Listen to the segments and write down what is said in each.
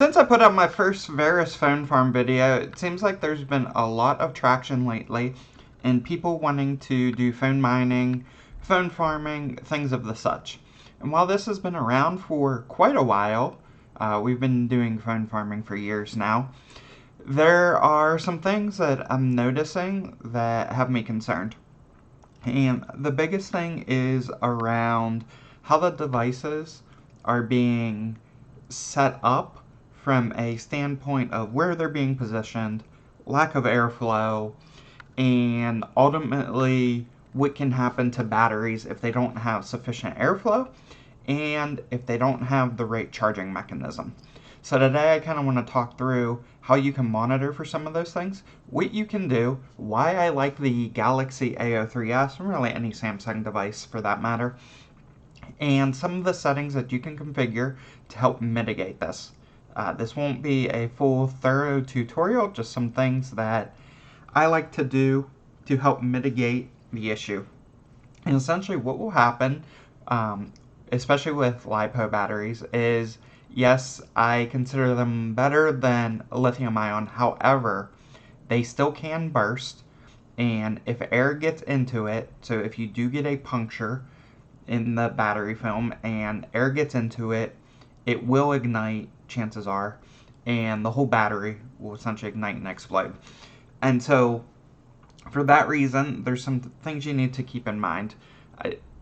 Since I put out my first Varus phone farm video, it seems like there's been a lot of traction lately in people wanting to do phone mining, phone farming, things of the such. And while this has been around for quite a while, we've been doing phone farming for years now, there are some things that I'm noticing that have me concerned. And the biggest thing is around how the devices are being set up from a standpoint of where they're being positioned, lack of airflow, and ultimately what can happen to batteries if they don't have sufficient airflow and if they don't have the right charging mechanism. So today I kind of want to talk through how you can monitor for some of those things, what you can do, why I like the Galaxy A03s, and really any Samsung device for that matter, and some of the settings that you can configure to help mitigate this. This won't be a full thorough tutorial, just some things that I like to do to help mitigate the issue. And essentially what will happen, especially with LiPo batteries, is yes, I consider them better than lithium ion. However, they still can burst, and if air gets into it, so if you do get a puncture in the battery film and air gets into it, it will ignite, chances are, and the whole battery will essentially ignite and explode. And so, for that reason, there's some things you need to keep in mind.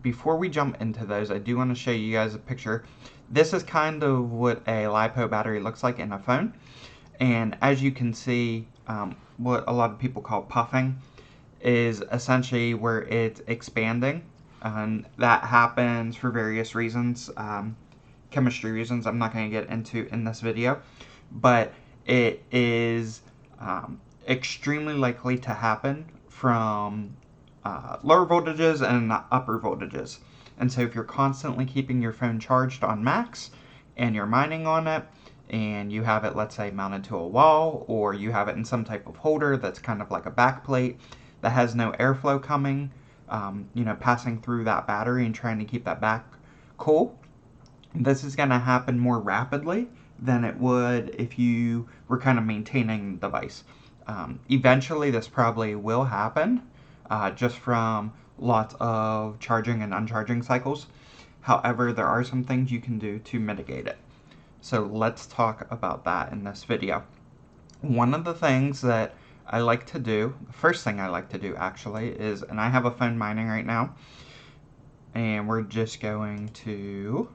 Before we jump into those, I do want to show you guys a picture. This is kind of what a LiPo battery looks like in a phone. And as you can see, what a lot of people call puffing is essentially where it's expanding. And that happens for various reasons, chemistry reasons I'm not going to get into in this video. But it is extremely likely to happen from lower voltages and upper voltages. And so if you're constantly keeping your phone charged on max and you're mining on it, and you have it, let's say, mounted to a wall, or you have it in some type of holder that's kind of like a back plate that has no airflow coming, passing through that battery and trying to keep that back cool, this is going to happen more rapidly than it would if you were kind of maintaining the device. Eventually, this probably will happen just from lots of charging and uncharging cycles. However, there are some things you can do to mitigate it. So let's talk about that in this video. One of the things that I like to do, the first thing I like to do actually is, and I have a phone mining right now, and we're just going to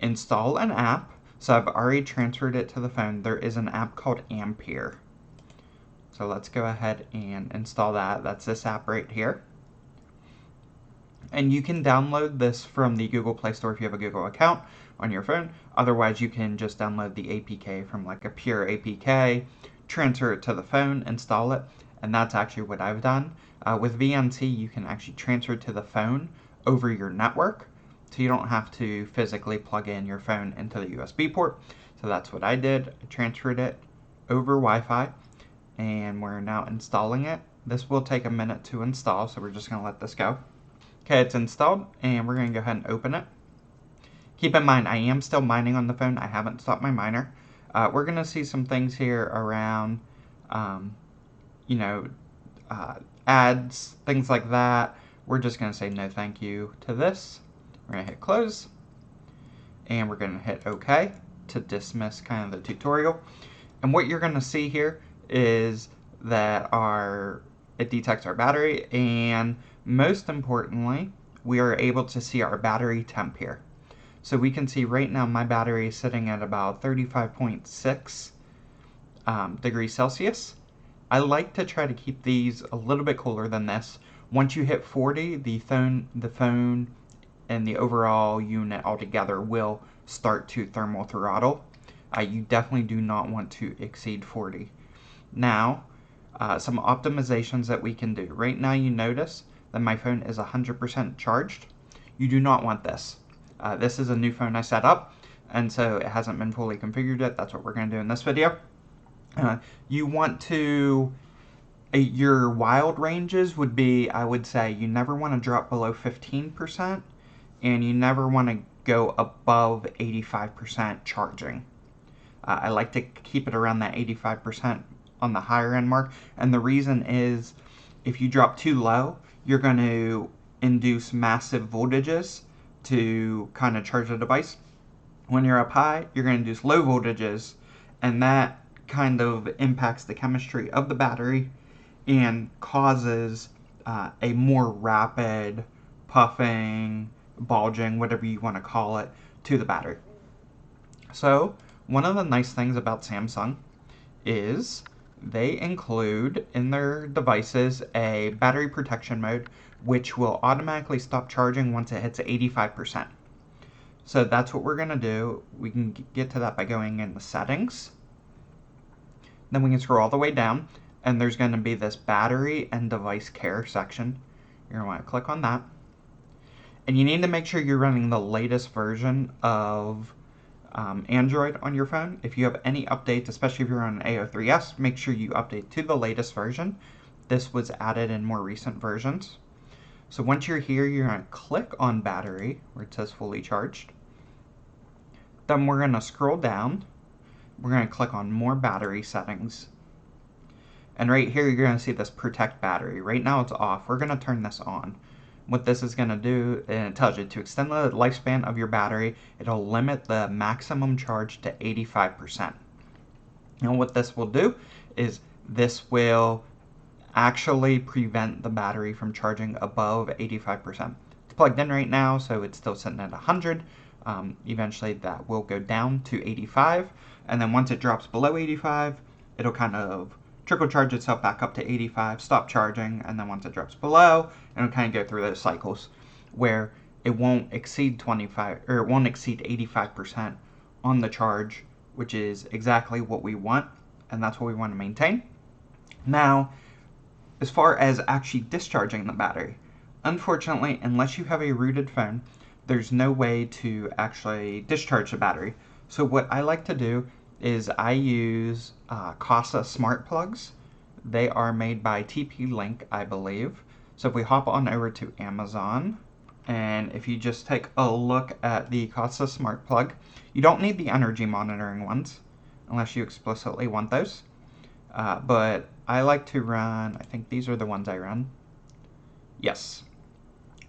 install an app. So I've already transferred it to the phone. There is an app called Ampere. So let's go ahead and install that. That's this app right here. And you can download this from the Google Play Store if you have a Google account on your phone. Otherwise, you can just download the APK from like a pure APK, transfer it to the phone, install it, and that's actually what I've done. With VNC, you can actually transfer it to the phone over your network, so you don't have to physically plug in your phone into the USB port. So that's what I did. I transferred it over Wi-Fi, and we're now installing it. This will take a minute to install, so we're just going to let this go. Okay, it's installed, and we're going to go ahead and open it. Keep in mind, I am still mining on the phone. I haven't stopped my miner. We're going to see some things here around, ads, things like that. We're just going to say no thank you to this. We're going to hit close, and we're going to hit OK to dismiss kind of the tutorial. And what you're going to see here is that it detects our battery, and most importantly, we are able to see our battery temp here. So we can see right now my battery is sitting at about 35.6 degrees Celsius. I like to try to keep these a little bit cooler than this. Once you hit 40, the phone and the overall unit altogether will start to thermal throttle. You definitely do not want to exceed 40. Now, some optimizations that we can do. Right now you notice that my phone is 100% charged. You do not want this. This is a new phone I set up, and so it hasn't been fully configured yet. That's what we're going to do in this video. You want to, your wild ranges would be, I would say, you never want to drop below 15%, and you never want to go above 85% charging. I like to keep it around that 85% on the higher end mark. And the reason is if you drop too low, you're going to induce massive voltages to kind of charge the device. When you're up high, you're going to induce low voltages, and that kind of impacts the chemistry of the battery and causes a more rapid puffing, bulging, whatever you want to call it, to the battery. So one of the nice things about Samsung is they include in their devices a battery protection mode, which will automatically stop charging once it hits 85%. So that's what we're going to do. We can get to that by going in the settings. Then we can scroll all the way down, and there's going to be this battery and device care section. You're going to want to click on that. And you need to make sure you're running the latest version of Android on your phone. If you have any updates, especially if you're on AO3S, make sure you update to the latest version. This was added in more recent versions. So once you're here, you're going to click on battery where it says fully charged. Then we're going to scroll down. We're going to click on more battery settings. And right here, you're going to see this protect battery. Right now it's off. We're going to turn this on. What this is going to do, and it tells you to extend the lifespan of your battery, it'll limit the maximum charge to 85%. And what this will do is this will actually prevent the battery from charging above 85%. It's plugged in right now, so it's still sitting at 100. Eventually that will go down to 85, and then once it drops below 85, it'll kind of trickle charge itself back up to 85, stop charging, and then once it drops below, it'll kind of go through those cycles where it won't exceed 85% on the charge, which is exactly what we want, and that's what we want to maintain. Now, as far as actually discharging the battery, unfortunately, unless you have a rooted phone, there's no way to actually discharge the battery. So what I like to do is I use Casa smart plugs. They are made by TP-Link, I believe. So if we hop on over to Amazon, and if you just take a look at the Casa smart plug, you don't need the energy monitoring ones, unless you explicitly want those. But I like to run, I think these are the ones I run. Yes.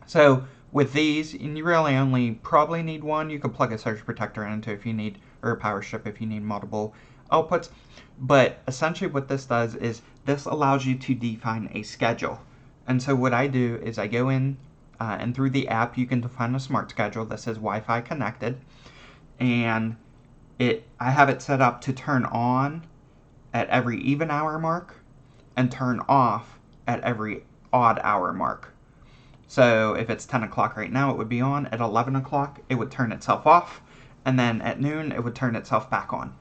So with these, and you really only probably need one. You could plug a surge protector into if you need, or a power strip if you need multiple outputs. But essentially what this does is this allows you to define a schedule. And so what I do is I go in, and through the app you can define a smart schedule that says Wi-Fi connected. And I have it set up to turn on at every even hour mark and turn off at every odd hour mark. So if it's 10 o'clock right now, it would be on. At 11 o'clock, it would turn itself off. And then at noon, it would turn itself back on.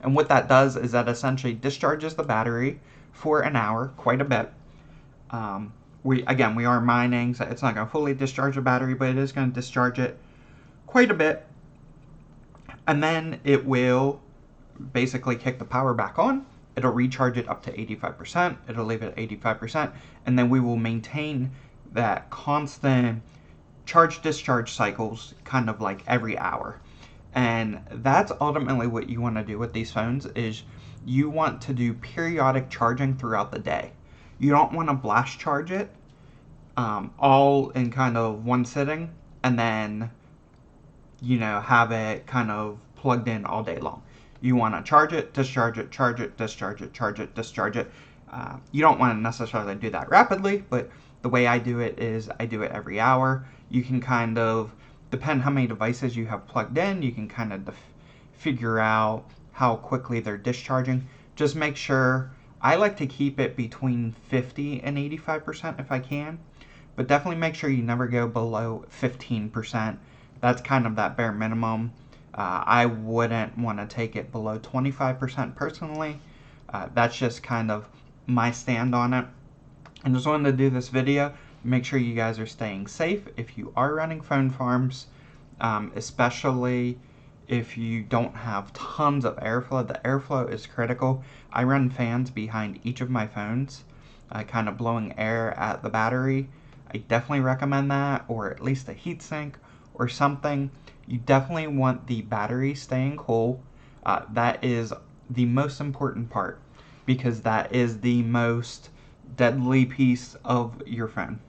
And what that does is that essentially discharges the battery for an hour, quite a bit. We are mining, so it's not going to fully discharge the battery, but it is going to discharge it quite a bit. And then it will basically kick the power back on. It'll recharge it up to 85%. It'll leave it at 85%. And then we will maintain that constant charge-discharge cycles kind of like every hour. And that's ultimately what you want to do with these phones is you want to do periodic charging throughout the day. You don't want to blast charge it all in kind of one sitting and then, have it kind of plugged in all day long. You want to charge it, discharge it, charge it, discharge it, charge it, discharge it. You don't want to necessarily do that rapidly, but the way I do it is I do it every hour. You can kind of, depend how many devices you have plugged in, you can kind of figure out how quickly they're discharging. Just make sure, I like to keep it between 50 and 85% if I can, but definitely make sure you never go below 15%. That's kind of that bare minimum. I wouldn't want to take it below 25% personally. That's just kind of my stand on it. I just wanted to do this video. Make sure you guys are staying safe if you are running phone farms, especially if you don't have tons of airflow. The airflow is critical. I run fans behind each of my phones, kind of blowing air at the battery. I definitely recommend that, or at least a heatsink or something. You definitely want the battery staying cool. That is the most important part because that is the most deadly piece of your phone.